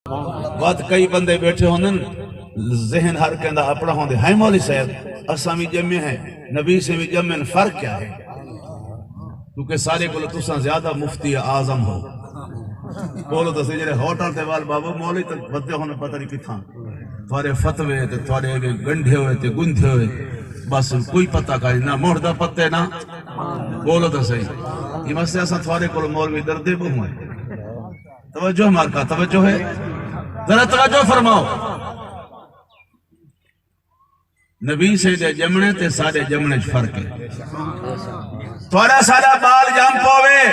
وقت کئی بندے بیٹھے ہوندن ذہن ہر کہندہ اپنا ہوندے ہیں مولی صاحب اساں بھی جمع ہیں نبی سے بھی جمع ہیں فرق کیا ہے کیونکہ سارے کو تساں زیادہ مفتی اعظم ہو بولو تو سجرے ہوٹل تے وال بابا مولی تک بدے ہونے پتہ نہیں کتھاں تھوڑے فتوے تے تھوڑے گنڈھے ہوئے تے گندھے ہوئے بس کوئی پتہ کاری نہ مردہ پتے نہ بولو تو صحیح یہ مسئلہ اساں تھوڑے کو مولوی دردے بہوں ہیں توجہ مارکا توجہ ہے ذرا توجہ فرماؤ نبی سے دے جمنے تے سارے جمنے فرق ہے تھوڑا سارا بال جم پوے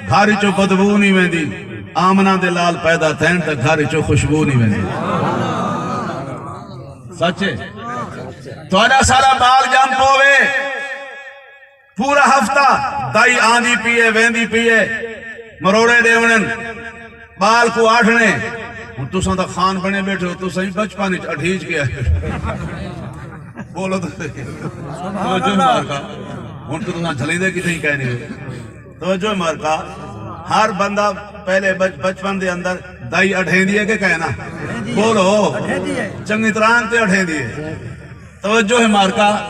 گھر چو بدبو نہیں ویندی آمنہ دے لال پیدا تھین تے گھر چو خوشبو نہیں ویندی سچے تھوڑا سارا بال جم پوے پورا ہفتہ دائی آندھی پیئے ویندی پیئے مروڑے دیونن بال کو آٹھنے ہوں تو ساندہ خان بنے بیٹھے ہو تو صحیح بچپانی اٹھیج گیا ہے بولو تو توجہ مارکا ہوں تو ساندہ جھلی دے کی تھی کہنی ہے توجہ مارکا ہر بندہ پہلے بچپن دے اندر دائی اٹھیں دیئے کہ کہنا بولو چنگی تران تے اٹھیں دیئے توجہ ہے مارکا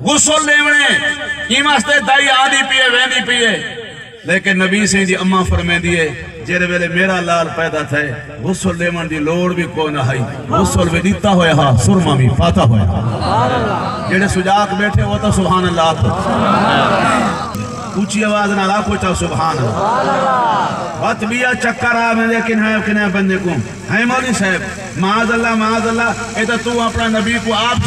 غسل لیونے ایماستے دائی آدھی پیئے ویندی پیئے لیکن نبی سے دی اماں فرمے دیئے جیرے ویلے میرا لال پیدا تھے غسل لیمن دی لوڑ بھی کوئی نہ ہائی غسل بھی دیتا ہویا ہاں سرما بھی پاتا ہویا جیڑے سجاک بیٹھے وہ تو سبحان اللہ تو اونچی آواز نہ لا کوئی تو سبحان اللہ بات بیا چکر آمیں لیکن ہے بندے کو ہے مولی صاحب معاذ اللہ ایتا تو اپنا نبی کو آپ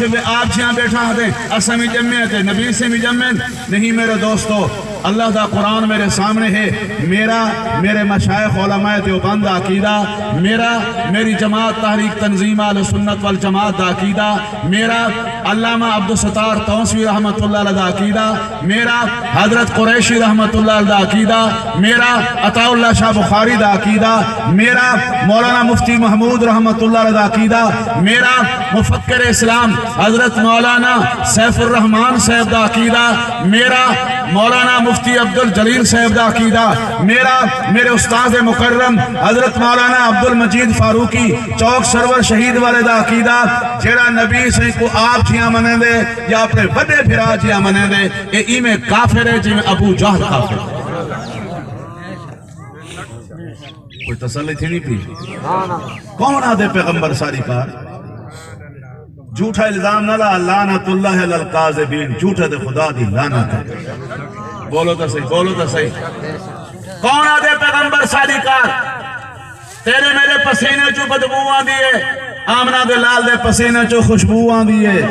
چھیاں بیٹھا ہاں دیں اسمی جمعے تھے نبی سے بھی جمعے نہیں میرے دوستو اللہ دا قرآن میرے سامنے ہے میرے مشائخ علماء دیوبند عقیدہ میری جماعت تحریک تنظیم اہل سنت والجماعت دا عقیدہ میرا علامہ عبدالستار توسوی رحمت اللہ علیہ دا عقیدہ میرا حضرت قریشی رحمت اللہ علیہ دا عقیدہ میرا عطا اللہ شاہ بخاری دا عقیدہ میرا مولانا مفتی محمود رحمت اللہ علیہ دا عقیدہ میرا مفکر اسلام حضرت مولانا سیف الرحمن صاحب دا عقیدہ میرا مولانا مفتی عبدالجلیل صاحب دا عقیدہ میرے استاذ مکرم حضرت مولانا عبدالمجید فاروقی چوک سرور شہید والے دا عقیدہ جیڑا نبی سے کو آپ چھیاں منے دے یا اپنے بڑے پھرا چھیاں منے دے اے ایمیں کافر ہے جی میں ابو جہل کافر ہے کوئی تسلی تھی نہیں پی کون آدھے پیغمبر ساری کار جھوٹا الزام نہ لا لعنت اللہ للقاذبین جھوٹا دے خدا دی لعنت بولو تو صحیح کون آدھے پیغمبر ساری کار تیرے میرے پسینے چو بدبو آن دیئے آمنہ دے لال دے پسینے چو خوشبو آن دیئے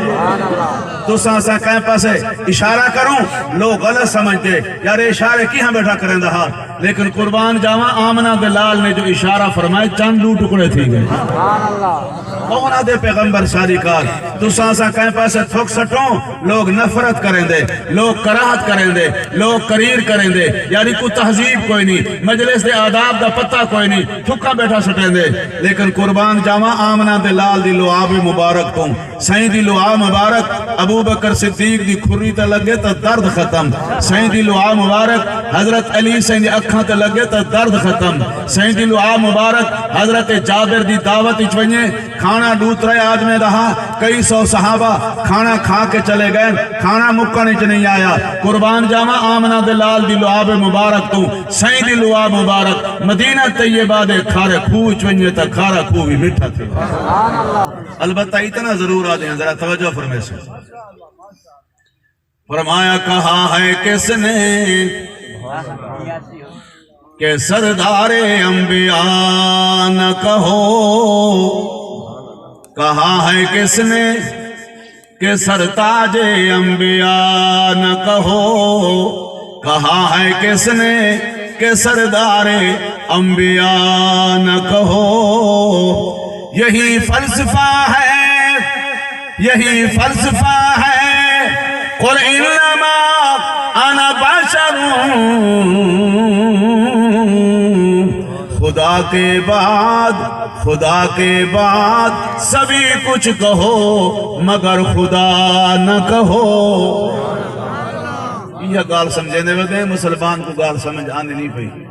تو سانسا کہیں پاسے اشارہ کروں لوگ غلط سمجھتے یار اشارے کی ہم بیٹھا کریں دہا لیکن قربان جاوہ آمنہ دے لال نے جو اشارہ فرمائے چند دو ٹکڑے تھی گئے کون آدھے پیغمبر ساری کار تو سانسا کہیں پاسے تھک سٹوں لوگ نفرت کریں دے لوگ کراہت کریں دے لوگ کریر کریں دے یعنی کوئی تہذیب کوئی نہیں مجلس دے آداب دا پتہ کوئی نہیں تھکا بیٹھا سٹیں دے لیکن قربان جاوہ آمنہ دے لال دی لعاب مبارک تم سائیں دی لعاب مبارک ابو بکر صدیق دی کھری تے لگے تا درد ختم سائیں دی لعاب مبارک حضرت علی سائیں دی اکھاں تے لگے تا درد ختم سائیں دی لعاب مبارک حضرت جابر دی دعوت اچھوئیں کھانا ڈوت رہے آج میں رہا کئی سو صحابہ کھانا کھا کے چلے گئے کھانا مکنے چ نہیں آیا قربان جاوہ آمنہ دے لال دی لعاب مبارک تو سائیں دی لعاب مبارک مدینہ طیبہ دے کھارے کھو اچھوئیں تا کھارا کھو بھی مٹھا تھے البتہ اتنا ضرور آدھے ہیں ذرا توجہ فرمائے سے فرمایا کہا ہے کس نے کہ سردار انبیاء نہ کہو کہا ہے کس نے کہ سرتاج انبیاء نہ کہو کہا ہے کس نے کہ سردار انبیاء نہ کہو یہی فلسفہ ہے قل انما انا بشر خدا کے بعد سبھی کچھ کہو مگر خدا نہ کہو یہ گال سمجھنے میں دیں مسلمان کو گال سمجھ آنے نہیں پئی